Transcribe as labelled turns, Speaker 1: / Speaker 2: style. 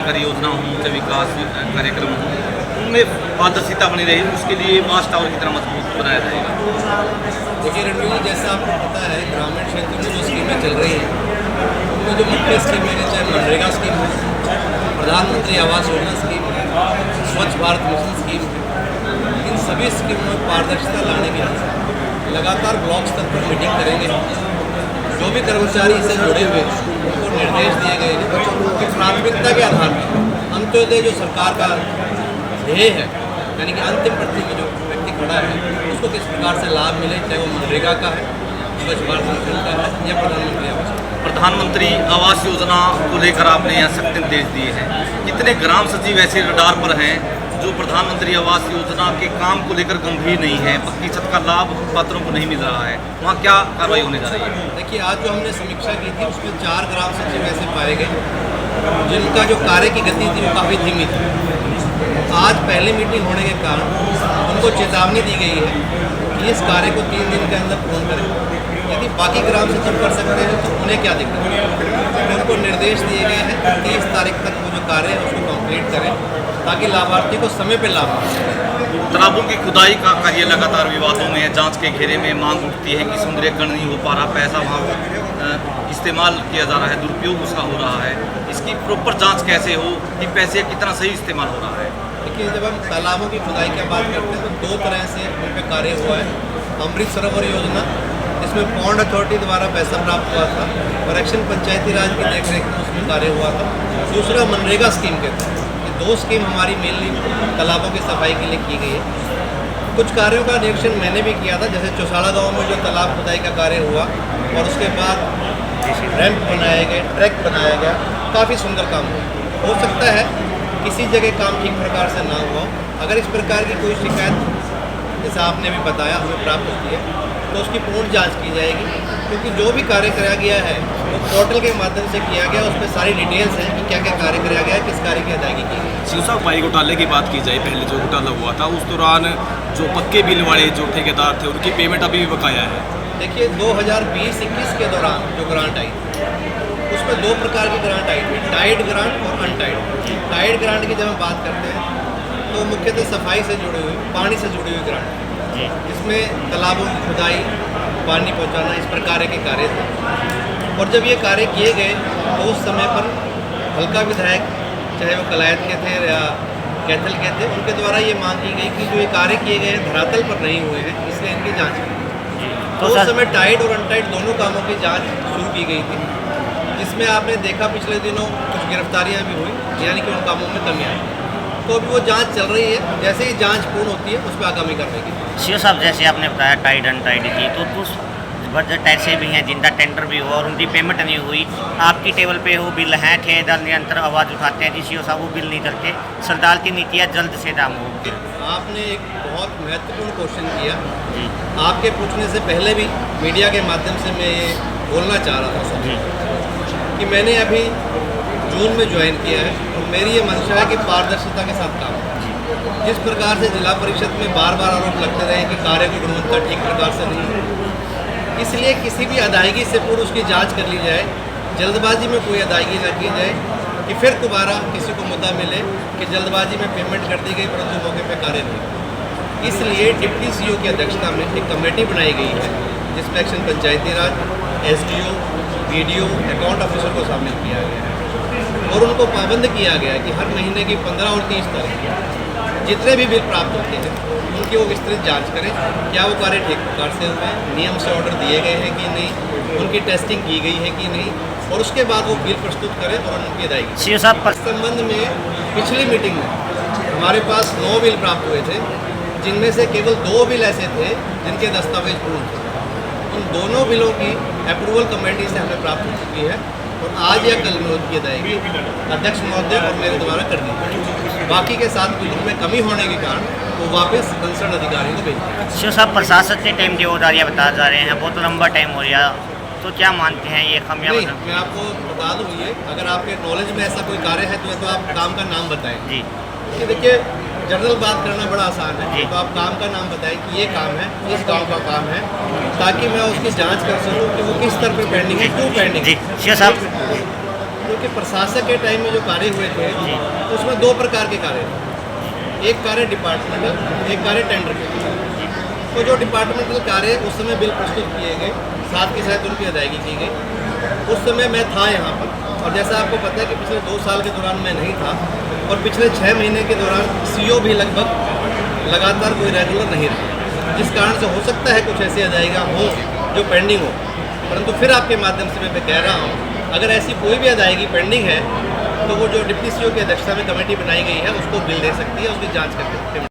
Speaker 1: कर योजना हो, ऊर्जा विकास कार्यक्रम हो, उनमें पारदर्शिता बनी रही, उसके लिए वाच टावर की तरह मजबूत बनाया जाएगा।
Speaker 2: देखिए रणवीर जी, जैसा आपको पता है ग्रामीण क्षेत्र में जो स्कीमें चल रही हैं उनमें जो मुख्य स्कीमें हैं, चाहे मनरेगा स्कीम हो, प्रधानमंत्री आवास योजना स्कीम है, स्वच्छ भारत मिशन स्कीम है, इन सभी स्कीमों में पारदर्शिता लाने के लिए लगातार ब्लॉक स्तर पर मीटिंग करेंगे। जो भी कर्मचारी इससे जुड़े हुए हैं उनको निर्देश दिए गए हैं कि प्राथमिकता के आधार पर अंत्योदय जो सरकार का ध्येय है, यानी कि अंतिम पंक्ति में जो व्यक्ति खड़ा है उसको किस प्रकार से लाभ मिले, चाहे वो मनरेगा का है, स्वच्छ भारत मिशन का है या प्रधानमंत्री आवास।
Speaker 1: प्रधानमंत्री आवास योजना को लेकर आपने यहाँ सख्त निर्देश दिए हैं। कितने ग्राम सचिव ऐसे रडार पर हैं जो प्रधानमंत्री आवास योजना के काम को लेकर गंभीर नहीं है, पक्की छत का लाभ पात्रों को नहीं मिल रहा है, वहाँ क्या कार्रवाई होने जा रही है?
Speaker 2: देखिए, आज जो हमने समीक्षा की थी उसमें 4 ग्राम सचिव ऐसे पाए गए जिनका जो कार्य की गति थी वो काफ़ी धीमी थी। आज पहली मीटिंग होने के कारण उनको चेतावनी दी गई है कि इस कार्य को 3 दिन के अंदर पूर्ण करें। यदि बाकी ग्राम सचिव कर सकते हैं तो उन्हें क्या दिक्कत है? तो उनको निर्देश दिए गए हैं कि 30 तारीख तक वो जो कार्य है उसको कंप्लीट करें ताकि लाभार्थी को समय पर लाभ मिले।
Speaker 1: तालाबों की खुदाई का कार्य लगातार विवादों में है, जांच के घेरे में मांग उठती है कि सौंदर्यकरण नहीं हो पा रहा, पैसा वहाँ इस्तेमाल किया जा रहा है, दुरुपयोग उसका हो रहा है। इसकी प्रॉपर जांच कैसे हो कि पैसे कितना सही इस्तेमाल हो रहा है?
Speaker 2: देखिए, जब हम तालाबों की खुदाई की बात करते हैं तो 2 तरह से उन पर कार्य हुआ है। अमृत सरोवर योजना, जिसमें पॉन्ड अथॉरिटी द्वारा पैसा प्राप्त हुआ था, करेक्शन पंचायती राज की देखरेख में उसमें कार्य हुआ था। दूसरा मनरेगा स्कीम के तहत, ये 2 स्कीम हमारी मेनली तालाबों की सफाई के लिए की गई है। कुछ कार्यों का निरीक्षण मैंने भी किया था, जैसे चौसाला गाँव में जो तालाब खुदाई का कार्य हुआ और उसके बाद रैंप बनाए गए, ट्रैक बनाया गया, काफ़ी सुंदर काम हुआ। हो सकता है किसी जगह काम ठीक प्रकार से ना हुआ। अगर इस प्रकार की कोई शिकायत जैसा आपने भी बताया हमें प्राप्त होती है तो उसकी पूर्ण जांच की जाएगी, क्योंकि जो भी कार्य कराया गया है वो पोर्टल के माध्यम से किया गया, उस पर सारी डिटेल्स हैं कि क्या क्या कार्य कराया गया है, किस कार्य की अदायगी की गई।
Speaker 3: सिरसा पाई घोटाले की बात की जाए, पहले जो घोटाला हुआ था उस दौरान जो पक्के बिल वाले जो ठेकेदार थे उनकी पेमेंट अभी भी बकाया है।
Speaker 2: देखिए, 2020-21 के दौरान जो ग्रांट आई उसमें 2 प्रकार की ग्रांट आई थी, टाइड ग्रांट और अनटाइड। टाइड ग्रांट की जब हम बात करते हैं तो मुख्यतः सफाई से जुड़ी हुई, पानी से जुड़ी हुई ग्रांट, इसमें तालाबों की खुदाई, पानी पहुंचाना, इस प्रकार के कार्य थे। और जब ये कार्य किए गए तो उस समय पर हल्का विधायक, चाहे वो कलायत के थे या कैथल के थे, उनके द्वारा ये मांग की गई कि जो ये कार्य किए गए हैं धरातल पर नहीं हुए हैं, इसलिए इनकी जाँच की। तो उस समय टाइड और अनटाइड दोनों कामों की जाँच शुरू की गई थी, जिसमें आपने देखा पिछले दिनों कुछ गिरफ्तारियां भी हुई, यानी कि उन कामों में कमी आई। तो अभी वो जांच चल रही है, जैसे ही जांच पूर्ण होती है उस पर आगामी करने की।
Speaker 4: सीओ साहब, जैसे आपने बताया टाइड अनटाइड की, तो कुछ बजट ऐसे भी हैं जिनका टेंडर भी हुआ और उनकी पेमेंट नहीं हुई, आपकी टेबल पे वो बिल हैं, ठेकेदार निरंतर आवाज़ उठाते हैं कि सीओ साहब वो बिल नहीं करते, सरकार की नीतियाँ जल्द से दाम हो।
Speaker 2: आपने एक बहुत महत्वपूर्ण क्वेश्चन किया जी। आपके पूछने से पहले भी मीडिया के माध्यम से मैं ये बोलना चाह रहा था सर कि मैंने अभी जून में ज्वाइन किया है और मेरी ये मंशा है कि पारदर्शिता के साथ काम हो। जिस प्रकार से जिला परिषद में बार बार आरोप लगते रहे कि कार्य की गुणवत्ता ठीक प्रकार से नहीं है, इसलिए किसी भी अदायगी से पूर्व उसकी जांच कर ली जाए, जल्दबाजी में कोई अदायगी न की जाए कि फिर दोबारा किसी को मुद्दा मिले कि जल्दबाजी में पेमेंट कर दी गई परंतु मौके पर कार्य नहीं। इसलिए डिप्टी सीओ की अध्यक्षता में एक कमेटी बनाई गई है जिसमें एक्शन पंचायती राज, एसडीओ, बीडीओ, अकाउंट ऑफिसर को शामिल किया गया है और उनको पाबंद किया गया है कि हर महीने की 15 और 30 तारीख जितने भी बिल प्राप्त होते हैं उनकी वो विस्तृत जांच करें, क्या वो कार्य ठीक प्रकार से हुए हैं, नियम से ऑर्डर दिए गए हैं कि नहीं, उनकी टेस्टिंग की गई है कि नहीं, और उसके बाद वो बिल प्रस्तुत करें और उनकी अदायगी।
Speaker 4: सीओ साहब,
Speaker 2: इस संबंध में पिछली मीटिंग में हमारे पास 9 बिल प्राप्त हुए थे, जिनमें से केवल 2 बिल ऐसे थे जिनके दस्तावेज पूर्ण थे। उन दोनों बिलों की अप्रूवल कमेटी से हमें प्राप्त हो चुकी है और आज या कल में उनकी अदायगी अध्यक्ष महोदय और मेरे द्वारा कर दी जाएगी। बाकी के 7 बिलों में कमी होने के कारण वो वापस कंसर्न अधिकारियों को भेज देंगे।
Speaker 4: सीओ साहब, प्रशासन से टाइम देवदारियाँ बता जा रहे हैं, बहुत लंबा टाइम हो गया, तो क्या मानते हैं ये खामियां?
Speaker 2: मैं आपको बता दूँ, ये अगर आपके नॉलेज में ऐसा कोई कार्य है तो आप काम का नाम बताएं
Speaker 4: जी।
Speaker 2: देखिए, जनरल बात करना बड़ा आसान है
Speaker 4: जी।
Speaker 2: तो आप काम का नाम बताएं कि ये काम है, इस गांव का काम है, ताकि मैं उसकी जांच कर सकूं कि वो किस स्तर पे पेंडिंग है, क्यों पेंडिंग
Speaker 4: जी। सीओ साहब,
Speaker 2: क्योंकि प्रशासक के टाइम में जो कार्य हुए थे
Speaker 4: जी।
Speaker 2: उसमें 2 प्रकार के कार्य थे। एक कार्य डिपार्टमेंटल, एक कार्य टेंडर के। तो जो डिपार्टमेंटल कार्य उस समय बिल प्रस्तुत किए गए, साथ के साथ उनकी अदायगी की गई। उस समय मैं था यहाँ पर, और जैसा आपको पता है कि पिछले 2 साल के दौरान मैं नहीं था, और पिछले 6 महीने के दौरान सीओ भी लगभग लगातार कोई रेगुलर नहीं रहा, जिस कारण से हो सकता है कुछ ऐसी अदायगियाँ हों जो पेंडिंग हो। परंतु फिर आपके माध्यम से मैं कह रहा हूँ, अगर ऐसी कोई भी अदायगी पेंडिंग है तो वो जो डिप्टी सीओ की अध्यक्षता में कमेटी बनाई गई है उसको बिल दे सकती है, उसकी जांच करके